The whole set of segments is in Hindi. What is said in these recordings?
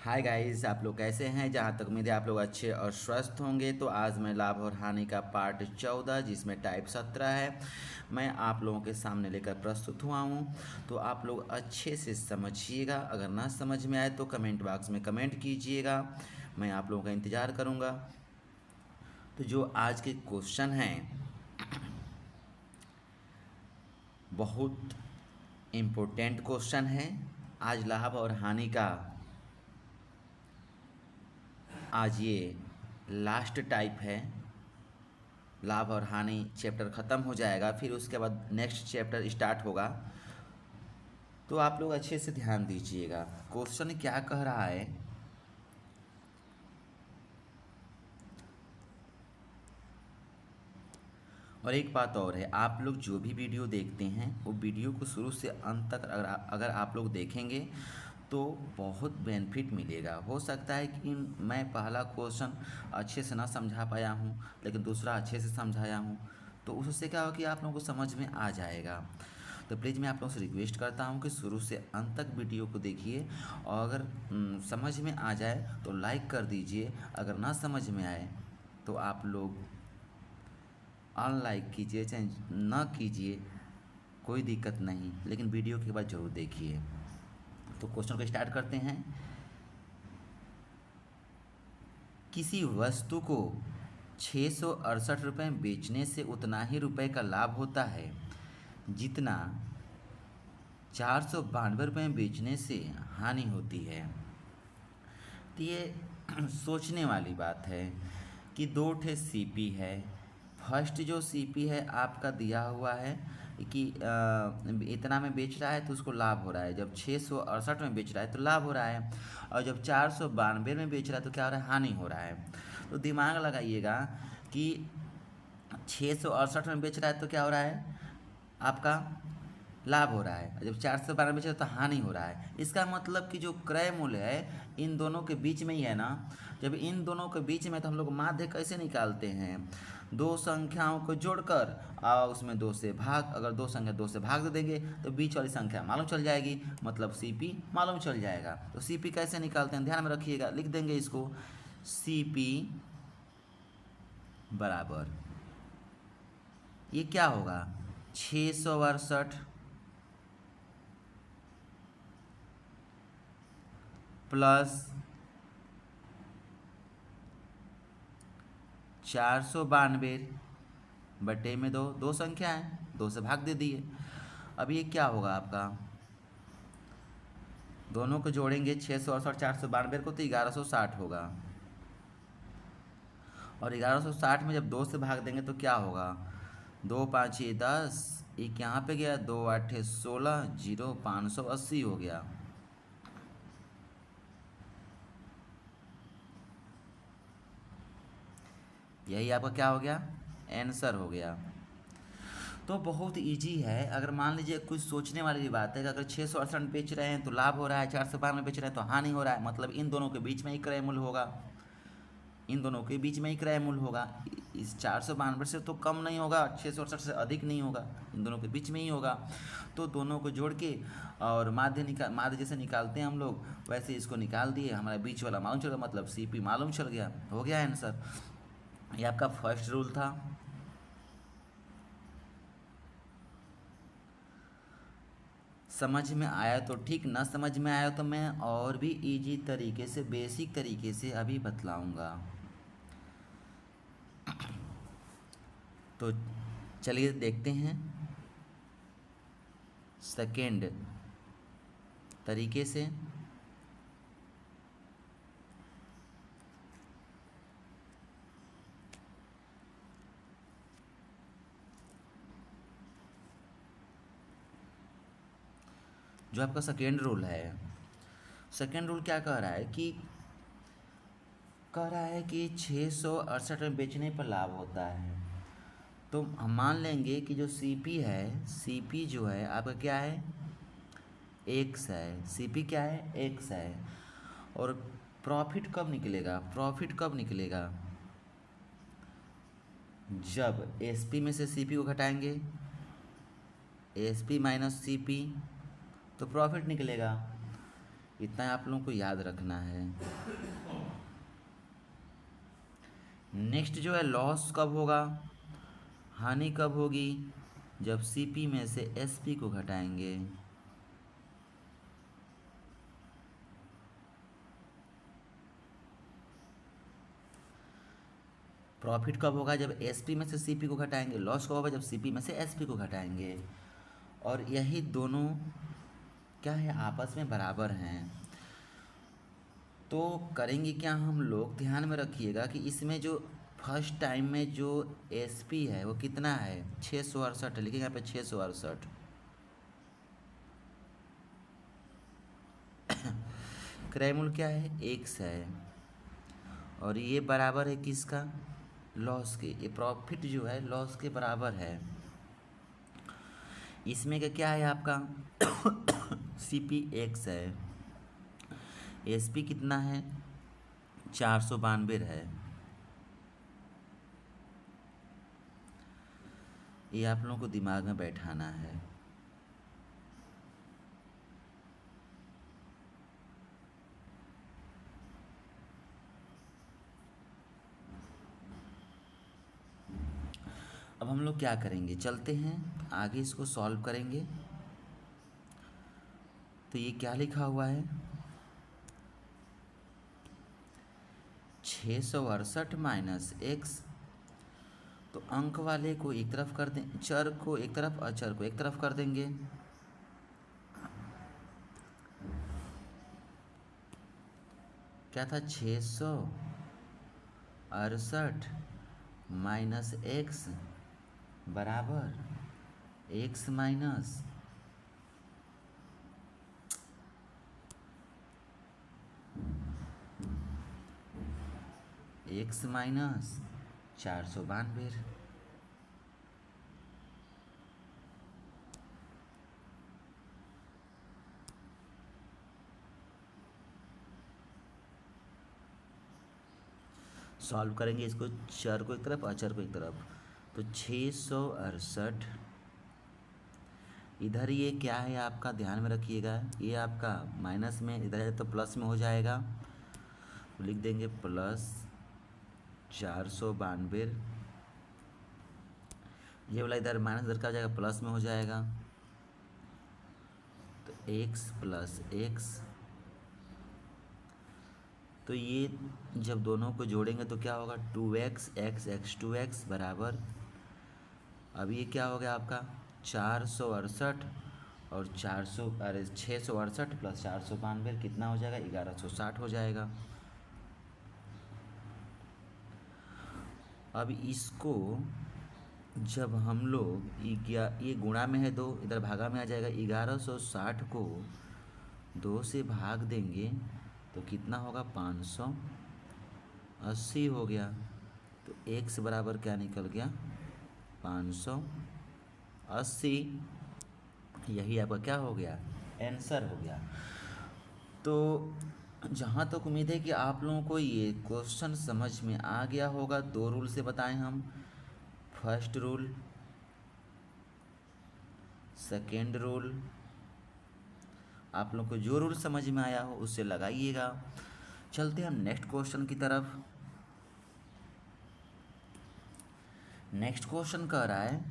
हाय गाइस, आप लोग कैसे हैं। जहाँ तक उम्मीद है आप लोग अच्छे और स्वस्थ होंगे। तो आज मैं लाभ और हानि का पार्ट 14 जिसमें टाइप 17 है, मैं आप लोगों के सामने लेकर प्रस्तुत हुआ हूँ। तो आप लोग अच्छे से समझिएगा। अगर ना समझ में आए तो कमेंट बॉक्स में कमेंट कीजिएगा, मैं आप लोगों का इंतज़ार करूँगा। तो जो आज के क्वेश्चन हैं बहुत इम्पोर्टेंट क्वेश्चन है। आज लाभ और हानि का आज ये लास्ट टाइप है। लाभ और हानि चैप्टर ख़त्म हो जाएगा, फिर उसके बाद नेक्स्ट चैप्टर स्टार्ट होगा। तो आप लोग अच्छे से ध्यान दीजिएगा। क्वेश्चन क्या कह रहा है, और एक बात और है, आप लोग जो भी वीडियो देखते हैं वो वीडियो को शुरू से अंत तक अगर आप लोग देखेंगे तो बहुत बेनिफिट मिलेगा। हो सकता है कि मैं पहला क्वेश्चन अच्छे से ना समझा पाया हूँ, लेकिन दूसरा अच्छे से समझाया हूँ, तो उससे क्या होगा कि आप लोगों को समझ में आ जाएगा। तो प्लीज़ मैं आप लोगों से रिक्वेस्ट करता हूँ कि शुरू से अंत तक वीडियो को देखिए, और अगर समझ में आ जाए तो लाइक कर दीजिए। अगर ना समझ में आए तो आप लोग अनलाइक कीजिए, चाहे ना कीजिए, कोई दिक्कत नहीं, लेकिन वीडियो के बाद ज़रूर देखिए। तो क्वेश्चन को स्टार्ट करते हैं। किसी वस्तु को 668 रुपये बेचने से उतना ही रुपए का लाभ होता है जितना 492 रुपये बेचने से हानि होती है। तो ये सोचने वाली बात है कि दो ठे सीपी है। फर्स्ट जो सीपी है आपका दिया हुआ है कि इतना में बेच रहा है तो उसको लाभ हो रहा है। जब 668 में बेच रहा है तो लाभ हो रहा है, और जब 492 में बेच रहा है तो क्या हो रहा है, हानि हो रहा है। तो दिमाग लगाइएगा कि 668 में बेच रहा है तो क्या हो रहा है, आपका लाभ हो रहा है। जब 492 बेच रहा है तो हानि हो रहा है। इसका मतलब कि जो क्रय मूल्य है इन दोनों के बीच में ही है ना। जब इन दोनों के बीच में तो हम लोग माध्य कैसे निकालते हैं, दो संख्याओं को जोड़कर और उसमें दो से भाग, अगर दो संख्या दो से भाग दे देंगे तो बीच वाली संख्या मालूम चल जाएगी, मतलब सीपी मालूम चल जाएगा। तो सीपी कैसे निकालते हैं ध्यान में रखिएगा, लिख देंगे इसको। सीपी बराबर, ये क्या होगा, 668 प्लस 492 बटे में दो, दो संख्या है, दो से भाग दे दिए। अब ये क्या होगा आपका, दोनों को जोड़ेंगे 668 492 को तो 1160 होगा, और 1160 में जब दो से भाग देंगे तो क्या होगा, दो पाँच 10, एक यहाँ पे गया, दो आठ 16, जीरो 580 हो गया। यही आपका क्या हो गया, आंसर हो गया। तो बहुत इजी है। अगर मान लीजिए कुछ सोचने वाली बात है कि अगर 668 बेच रहे हैं तो लाभ हो रहा है, 492 बेच रहे हैं तो हानि हो रहा है, मतलब इन दोनों के बीच में ही क्रय मूल्य होगा, इन दोनों के बीच में ही क्रय मूल्य होगा। इस 492 से तो कम नहीं होगा, 668 से अधिक नहीं होगा, इन दोनों के बीच में ही होगा। तो दोनों को जोड़ के और माध्य जैसे निकालते हैं हम लोग, वैसे इसको निकाल दिए, हमारा बीच वाला मालूम चल गया, मतलब सीपी मालूम चल गया, हो गया आंसर। ये आपका फर्स्ट रूल था। समझ में आया तो ठीक, ना समझ में आया तो मैं और भी इजी तरीके से, बेसिक तरीके से अभी बतलाऊंगा। तो चलिए देखते हैं सेकेंड तरीके से। जो आपका सेकेंड रूल है, सेकेंड रूल क्या कह रहा है कि, कह रहा है कि 668 में बेचने पर लाभ होता है। तो हम मान लेंगे कि जो सीपी है, सीपी जो है आपका क्या है, एक्स है, सीपी क्या है, एक्स है। और प्रॉफिट कब निकलेगा, प्रॉफिट कब निकलेगा, जब एसपी में से सीपी को घटाएंगे, एसपी माइनस सीपी, तो प्रॉफिट निकलेगा। इतना आप लोगों को याद रखना है। नेक्स्ट जो है लॉस कब होगा, हानि कब होगी, जब सीपी में से एसपी को घटाएंगे। प्रॉफिट कब होगा, जब एसपी में से सीपी को घटाएंगे। लॉस कब होगा, जब सीपी में से एसपी को घटाएंगे। और यही दोनों क्या है, आपस में बराबर हैं। तो करेंगे क्या हम लोग, ध्यान में रखिएगा कि इसमें जो फर्स्ट टाइम में जो एसपी है वो कितना है, 668 है। लिखिए यहाँ पे 668। क्रय मूल्य क्या है, एक्स है। और ये बराबर है किसका, लॉस के। ये प्रॉफिट जो है लॉस के बराबर है। इसमें का क्या है आपका सीपी एक्स है, एसपी कितना है 492 है। ये आप लोगों को दिमाग में बैठाना है। अब हम लोग क्या करेंगे, चलते हैं आगे इसको सॉल्व करेंगे। तो ये क्या लिखा हुआ है, 668 माइनस एक्स। तो अंक वाले को एक तरफ कर दें, चर को एक तरफ, अचर को एक तरफ कर देंगे। क्या था, 668 माइनस एक्स बराबर x minus x minus 492। Solve करेंगे इसको, चर को एक तरफ अचर को एक तरफ। तो 668 इधर ये क्या है आपका, ध्यान में रखिएगा, ये आपका माइनस में, इधर है तो प्लस में हो जाएगा। तो लिख देंगे प्लस 492। ये वाला इधर माइनस इधर का हो जाएगा, प्लस में हो जाएगा। तो एक्स प्लस एक्स। तो ये जब दोनों को जोड़ेंगे तो क्या होगा, 2x एक्स एक्स 2x बराबर, अब ये क्या हो गया आपका 468 और 668 प्लस 492 कितना हो जाएगा, 1160 हो जाएगा। अब इसको जब हम लोग ये गुणा में है 2, इधर भागा में आ जाएगा। 1160 को 2 से भाग देंगे तो कितना होगा, 580 हो गया। तो x बराबर क्या निकल गया, 580। यही आपका क्या हो गया, आंसर हो गया। तो जहाँ तक उम्मीद है कि आप लोगों को ये क्वेश्चन समझ में आ गया होगा। 2 रूल से बताएं हम, फर्स्ट रूल, सेकेंड रूल। आप लोग को जो रूल समझ में आया हो उससे लगाइएगा। चलते हैं हम नेक्स्ट क्वेश्चन की तरफ। नेक्स्ट क्वेश्चन कह रहा है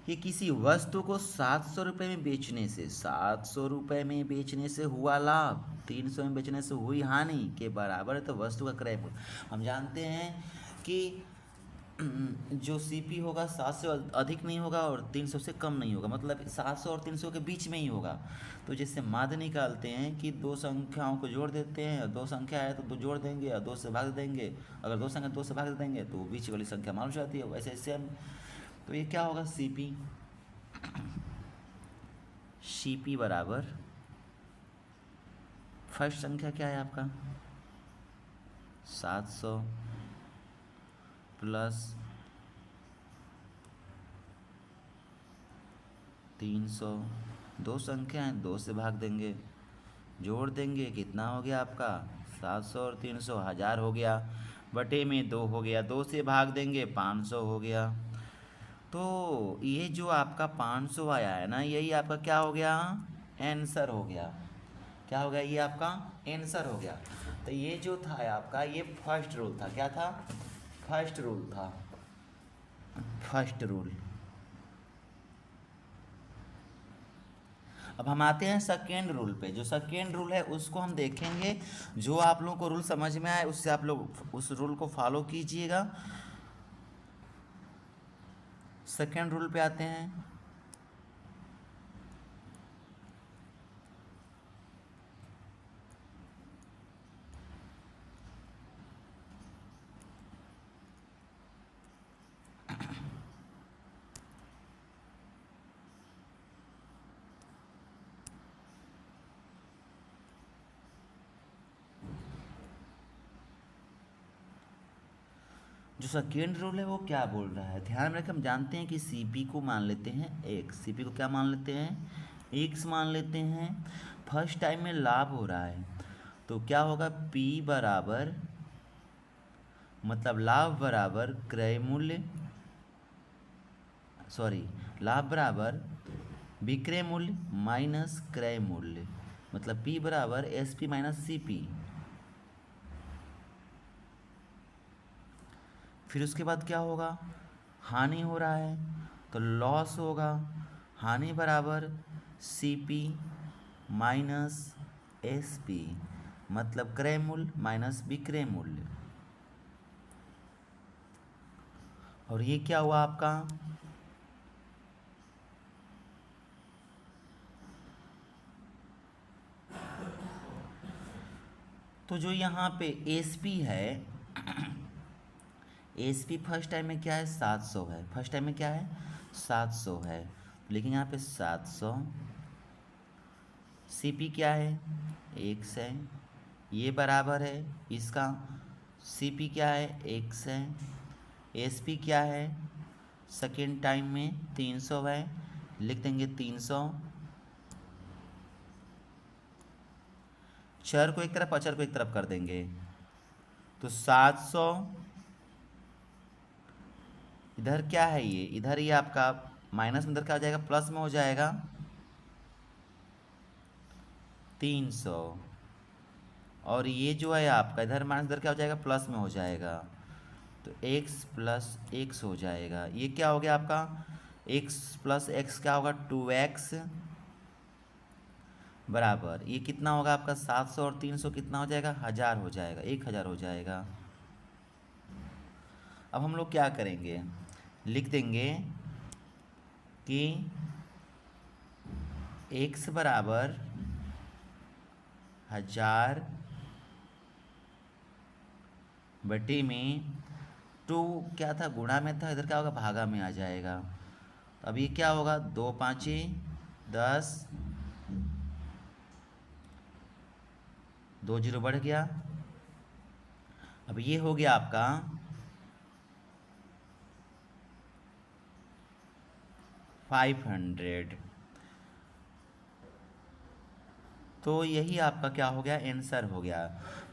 कि किसी वस्तु को 700 रुपये में बेचने से, 700 रुपये में बेचने से हुआ लाभ, 300 में बेचने से हुई हानि के बराबर है। तो वस्तु का क्रय मूल्य, हम जानते हैं कि जो सीपी होगा 700 से अधिक नहीं होगा और 300 से कम नहीं होगा, मतलब 700 और 300 के बीच में ही होगा। तो जैसे माध्य निकालते हैं कि 2 संख्याओं को जोड़ देते हैं, और 2 संख्या है तो 2 जोड़ देंगे और 2 से भाग देंगे। अगर 2 संख्या 2 से भाग देंगे तो बीच वाली संख्या मालूम जाती है, वैसे सेम। तो ये क्या होगा, सीपी, सीपी बराबर फर्स्ट संख्या क्या है आपका 700 प्लस 300, 2 संख्या हैं, 2 से भाग देंगे, जोड़ देंगे, कितना हो गया आपका 700 और 300, 1000 हो गया, बटे में 2 हो गया, 2 से भाग देंगे 500 हो गया। तो ये जो आपका 500 आया है ना, यही आपका क्या हो गया, आंसर हो गया। क्या हो गया, ये आपका आंसर हो गया। तो ये जो था आपका, ये फर्स्ट रूल था। क्या था? फर्स्ट रूल था, फर्स्ट रूल। अब हम आते हैं सेकेंड रूल पे। जो सेकेंड रूल है उसको हम देखेंगे। जो आप लोगों को रूल समझ में आए उससे आप लोग उस रूल को फॉलो कीजिएगा। सेकेंड रूल पे आते हैं। जो सेकेंड रूल है वो क्या बोल रहा है, ध्यान में रखें। हम जानते हैं कि सीपी को मान लेते हैं एक्स। सीपी को क्या मान लेते हैं? एक्स मान लेते हैं। फर्स्ट टाइम में लाभ हो रहा है तो क्या होगा, पी बराबर, मतलब लाभ बराबर क्रय मूल्य, सॉरी, लाभ बराबर विक्रय मूल्य माइनस क्रय मूल्य, मतलब पी बराबर S P minus C P. फिर उसके बाद क्या होगा, हानि हो रहा है तो लॉस होगा। हानि बराबर C P minus S P, मतलब क्रय मूल्य माइनस विक्रय मूल्य। और ये क्या हुआ आपका, तो जो यहाँ पे एस पी है, एस पी फर्स्ट टाइम में क्या है, 700 है। फर्स्ट टाइम में क्या है, 700 है। लेकिन यहाँ पे 700, सी पी क्या है, एक्स है। ये बराबर है इसका, सी पी क्या है, एक्स है। एस पी क्या है, सेकेंड टाइम में 300 है, लिख देंगे 300। चर को एक तरफ, अचर को एक तरफ कर देंगे। तो 700, इधर क्या है, ये इधर ही आपका माइनस में, इधर क्या हो जाएगा, प्लस में हो जाएगा 300। और ये जो है आपका इधर माइनस, इधर क्या हो जाएगा, प्लस में हो जाएगा। तो x प्लस एक्स हो जाएगा। ये क्या हो गया आपका, x प्लस एक्स क्या होगा, 2x बराबर, ये कितना होगा आपका, 700 और 300 कितना हो जाएगा, 1000 हो जाएगा, 1000 हो जाएगा। अब हम लोग क्या करेंगे, लिख देंगे कि x बराबर 1000 बटे में 2 क्या था, गुणा में था, इधर क्या होगा, भागा में आ जाएगा। तो अब ये क्या होगा, 2 5 10, 2 0 बढ़ गया। अब ये हो गया आपका 500। तो यही आपका क्या हो गया, आंसर हो गया।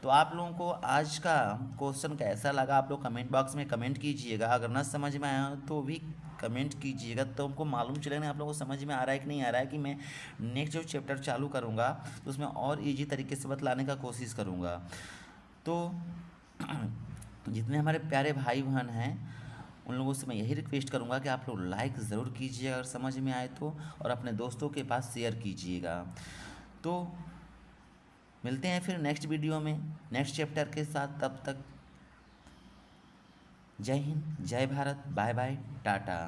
तो आप लोगों को आज का क्वेश्चन कैसा लगा, आप लोग कमेंट बॉक्स में कमेंट कीजिएगा। अगर ना समझ में आया तो भी कमेंट कीजिएगा, तो हमको मालूम चले ना आप लोगों को समझ में आ रहा है कि नहीं आ रहा है, कि मैं नेक्स्ट जो चैप्टर चालू करूँगा तो उसमें और ईजी तरीके से बतलाने का कोशिश करूँगा। तो जितने हमारे प्यारे भाई बहन हैं उन लोगों से मैं यही रिक्वेस्ट करूँगा कि आप लोग लाइक ज़रूर कीजिएगा अगर समझ में आए तो, और अपने दोस्तों के पास शेयर कीजिएगा। तो मिलते हैं फिर नेक्स्ट वीडियो में नेक्स्ट चैप्टर के साथ। तब तक जय हिंद, जय भारत, बाय बाय, टाटा।